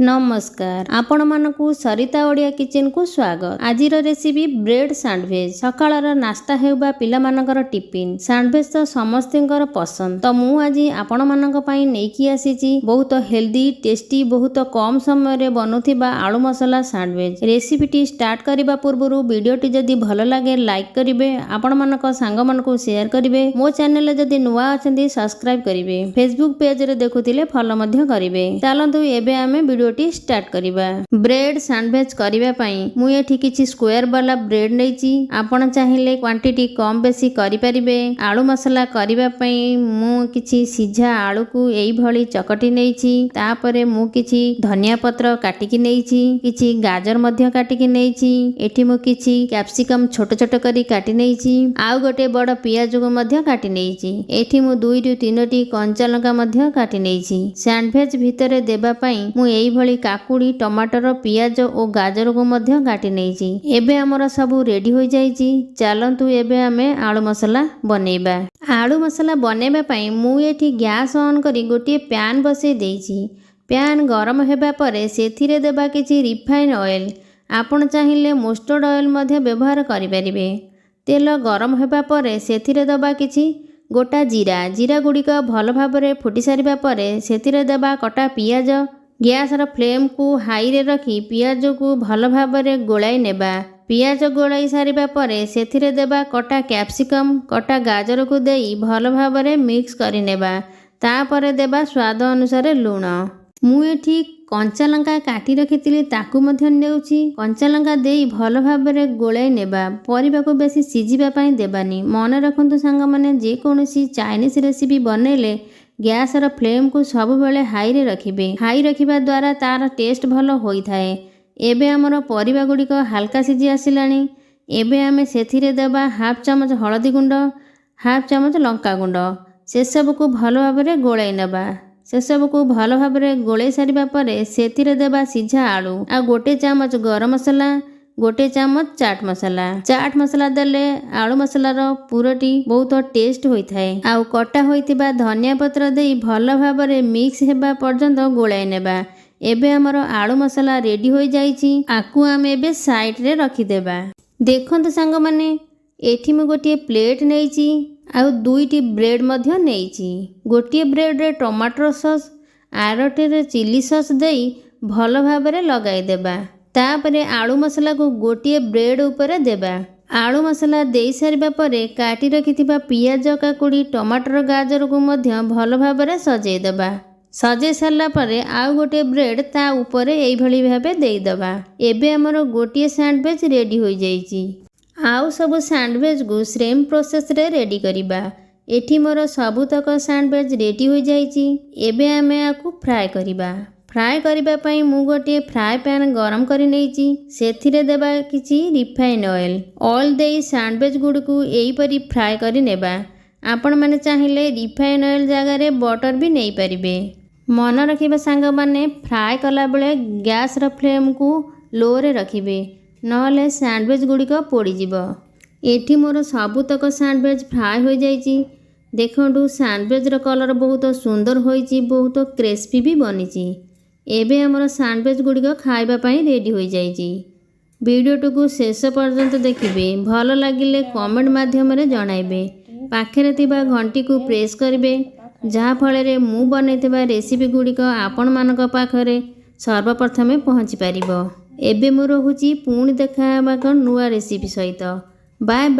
नमस्कार आपण मानकु सरिता ओडिया किचन को स्वागत। आजिर रेसिपी ब्रेड सैंडविच सकाळर नास्ता हेउबा पिला मानकर टिफिन सैंडविच तो समस्तिंकर पसंद। तो मु आज आपण मानक पई नेकी आसीची बहुत हेल्दी टेस्टी बहुत कम समय रे बनुथिबा आलू मसला सैंडविच। रेसिपीटी स्टार्ट करिबा पूर्वरु वीडियोटी जदी भलो लागे लाइक करिवे, आपण मानक सांग मानकु शेयर करिवे, मो चैनल रे जदी नुवा अछंती सब्सक्राइब करिवे, फेसबुक पेज रे देखुथिले फॉलो मध्य करिवे। चलंतु एबे आमे वीडियोटी स्टार्ट करिबा। ब्रेड सैंडविच करिबा पई मु एठी किछि स्क्वायर वाला ब्रेड नेछि। आपण चाहिले क्वांटिटी कम बेसी करि परिबे। आलू मसला करिबा पई मु किछि सिझा आलू को एई भली चकटी नेछि। तापरे मु किछि धनिया पत्र काटिकी नेछि, किछि गाजर मध्य काटिकी नेछि। एठी मु किछि कैप्सिकम छोट छोट करी काटि नेछि, आउ गोटे बड़ पियाज को मध्य काटि नेछि। एठी मु 2 रु 3 टी कंचा लंका मध्य काटि नेछि। सैंडविच भितरे देबा पई मु एई भली काकुड़ी टमाटर पियाज और गाजर को मध्य काटि नेछि। एबे हमर सब रेडी हो जाइछि। चलंतु एबे हमें आलू मसला बनेबा। आलू मसला बनेबा पई मु एठी गैस ऑन करी गोटे पैन बसे देछि। पैन गरम हेबा परे सेथिरे देबा किछि रिफाइन ऑयल। आपण चाहिले मस्टर्ड ऑयल मध्य व्यवहार करि परिबे। तेल गरम हेबा परे सेथिरे देबा किछि गोटा जीरा गुड़िक भल भाबरे फुटी सारिबा परे सेथिरे देबा कटा पियाज। गैस र फ्लेम को हाई रे रखी पियाज को भल भाबरे गोलाई नेबा। पियाज गोलाई सारिबा परे सेथिरे देबा कटा कैप्सिकम कटा गाजर को देई भल भाबरे मिक्स करि नेबा। तापरे देबा स्वाद अनुसार लूण। मु एठी कंचा लंका काटी रखिथिली ताकू मध्य नेउछि। कंचा लंका देई भल भाबरे गोलाई नेबा। परिबा को बेसी सिझिबा पई देबानी। मन रखंतु सांग माने जे कोनोसी चाइनीज रेसिपी बनेले गैस र फ्लेम को सब बेले हाई रे रखिबे। हाई रखिबा द्वारा तार टेस्ट भलो होई थाए। एबे हमर परिबा गुडी को हल्का सिझी आसिलानी। एबे हमें सेथिरे देबा हाफ चमच हळदी गुंड, हाफ चमच लंका गुंड। से सब को भलो भाबरे गोलाई नेबा। से सब को भलो भाबरे गोलाई सारिबा परे सेथिरे देबा सिझा आलू आ गोटे चमच गरम मसला, गोटे चमच चाट मसला देले आलू मसलार पुरटी बहुत टेस्ट होई थाए। आउ कटा होइतिबा धनिया पत्र देई भल भाबरे मिक्स हेबा पर्यंत गोलाई नेबा। एबे हमर आलू मसला रेडी होई जाइछि। आकु हम एबे साइड रे रखि देबा। देखंतु सांग माने एठी मु गोटे प्लेट नेइछि आउ 2टी ब्रेड मध्य नेइछि। गोटे ब्रेड रे टमाटर सॉस आरटे रे चिली सॉस देई भल भाबरे लगाई देबा। तापरे आलू मसला को गोटे ब्रेड ऊपर देबा। आलू मसला देई सारिबा परे काटी रखिथिबा पियाज काकुड़ी टमाटर गाजर को मध्य भल भाबरे सजेई देबा। सजेई सारला परे आउ गोटे ब्रेड ता ऊपर एई भली भाबे देई देबा। एबे हमर गोटे सैंडविच रेडी होई जाइछि। आउ सब सैंडविच को सेम प्रोसेस रे रेडी करिबा। एठी मोर सबुतक सैंडविच रेडी होई जाइछि। एबे हमें आकु फ्राई करिबा। फ्राई करिबा पई मु गोटे फ्राई पैन गरम करि नेछि। सेथिरे देबा किछि रिफाइन ऑयल देई सैंडविच गुड को एई परी फ्राई करि नेबा। आपण माने चाहिले रिफाइन ऑयल जगह रे बटर भी नेई परिबे। मन रखिबा सांग माने फ्राई कला बेले गैस र फ्लेम को लो रे रखिबे, नहले सैंडविच गुड़िक पोड़ी जिवो। एठी मोर सबुतक सैंडविच फ्राई हो जाइछि। देखंतु सैंडविच र कलर बहुत सुंदर होइछि, बहुत क्रिस्पी भी बनिछि। एबे हमर सैंडविच गुड़िक खाइबा पई रेडी हो जाइछि। वीडियो को शेष पर्यंत देखिबे। भल लागिले कमेंट माध्यम रे जणाइबे। पाखरे थिबा घंटी को प्रेस करिवे, जहा फळे रे मु बनेइथिबा रेसिपी गुड़िक आपण मानक पाखरे सर्वप्रथमे पहुंची पारिबो। एबे मु रहुछि पुणी देखा हेबा नुआ रेसिपी सहित। Bye bye.